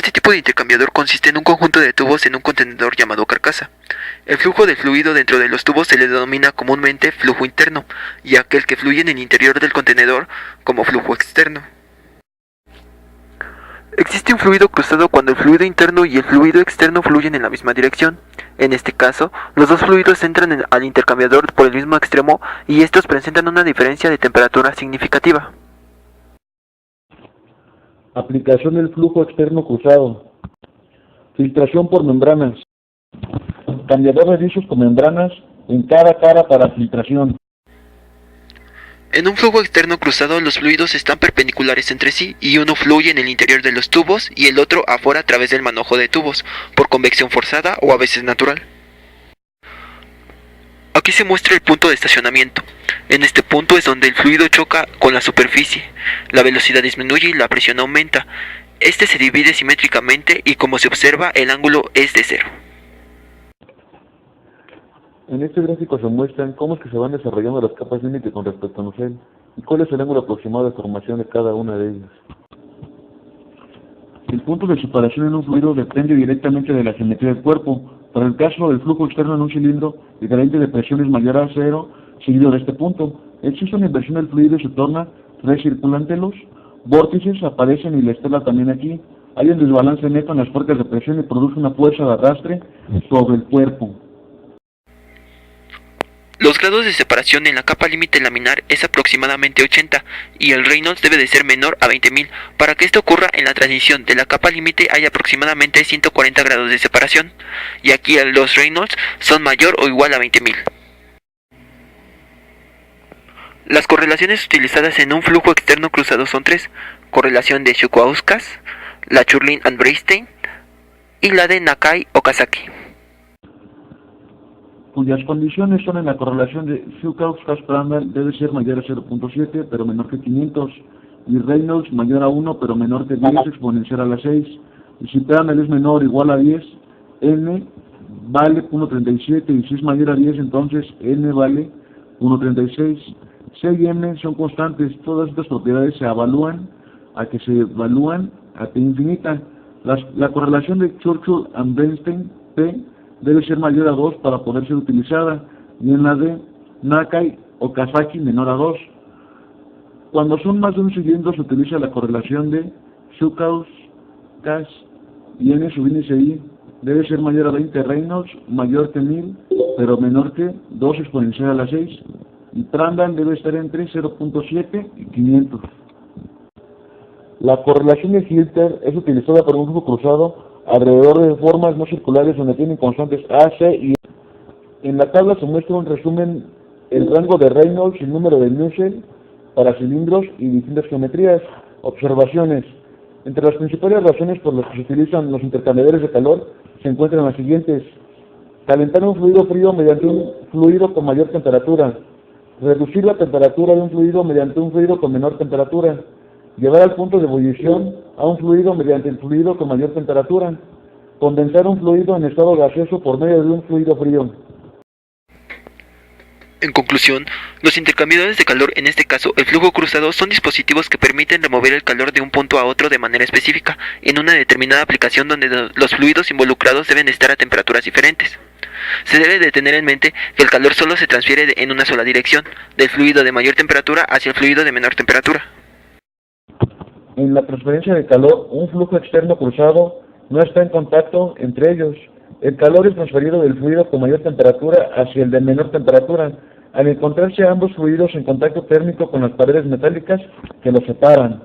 Este tipo de intercambiador consiste en un conjunto de tubos en un contenedor llamado carcasa. El flujo de fluido dentro de los tubos se le denomina comúnmente flujo interno, y aquel que fluye en el interior del contenedor como flujo externo. Existe un fluido cruzado cuando el fluido interno y el fluido externo fluyen en la misma dirección. En este caso, los dos fluidos entran al intercambiador por el mismo extremo y estos presentan una diferencia de temperatura significativa. Aplicación del flujo externo cruzado. Filtración por membranas. Cambiador de rizos con membranas en cada cara para filtración. En un flujo externo cruzado, los fluidos están perpendiculares entre sí y uno fluye en el interior de los tubos y el otro afuera a través del manojo de tubos, por convección forzada o a veces natural. Aquí se muestra el punto de estacionamiento. En este punto es donde el fluido choca con la superficie, la velocidad disminuye y la presión aumenta. Este se divide simétricamente y como se observa, el ángulo es de cero. En este gráfico se muestran cómo es que se van desarrollando las capas límite con respecto a Nusselt y cuál es el ángulo aproximado de formación de cada una de ellas. El punto de separación en un fluido depende directamente de la geometría del cuerpo. Para el caso del flujo externo en un cilindro, el gradiente de presión es mayor a cero, seguido de este punto. Existe una inversión del fluido y se torna recirculante. Los vórtices aparecen y la estela también aquí. Hay un desbalance neto en las fuerzas de presión y produce una fuerza de arrastre sobre el cuerpo. Los grados de separación en la capa límite laminar es aproximadamente 80 y el Reynolds debe de ser menor a 20.000. Para que esto ocurra en la transición de la capa límite hay aproximadamente 140 grados de separación y aquí los Reynolds son mayor o igual a 20.000. Las correlaciones utilizadas en un flujo externo cruzado son tres: correlación de Shoukauskas, la Churlin-Bernstein y la de Nakai-Okazaki, cuyas condiciones son en la correlación de Shoukauskas-Prandtl debe ser mayor a 0.7 pero menor que 500 y Reynolds mayor a 1 pero menor que 10 exponencial a la 6 y si Prandtl es menor o igual a 10, n vale 1.37 y si es mayor a 10 entonces n vale 1.36. C y m son constantes, todas estas propiedades se evalúan a T infinita. La correlación de Churchill-Bernstein P debe ser mayor a 2 para poder ser utilizada, y en la de Nakai-Okazaki menor a 2. Cuando son más de un cilindro se utiliza la correlación de Shoukauskas y n subíndice i debe ser mayor a 20 Reynolds, mayor que 1000, pero menor que 2 exponencial a la 6, y Prandtl debe estar entre 0.7 y 500. La correlación de Hilter es utilizada por un flujo cruzado alrededor de formas no circulares donde tienen constantes A, C y E. En la tabla se muestra un resumen el rango de Reynolds y el número de Nusselt para cilindros y distintas geometrías. Observaciones. Entre las principales razones por las que se utilizan los intercambiadores de calor se encuentran las siguientes: calentar un fluido frío mediante un fluido con mayor temperatura, reducir la temperatura de un fluido mediante un fluido con menor temperatura, llevar al punto de ebullición a un fluido mediante el fluido con mayor temperatura, condensar un fluido en estado gaseoso por medio de un fluido frío. En conclusión, los intercambiadores de calor, en este caso el flujo cruzado, son dispositivos que permiten remover el calor de un punto a otro de manera específica, en una determinada aplicación donde los fluidos involucrados deben estar a temperaturas diferentes. Se debe de tener en mente que el calor solo se transfiere en una sola dirección, del fluido de mayor temperatura hacia el fluido de menor temperatura. En la transferencia de calor, un flujo externo cruzado no está en contacto entre ellos. El calor es transferido del fluido con mayor temperatura hacia el de menor temperatura, al encontrarse ambos fluidos en contacto térmico con las paredes metálicas que los separan.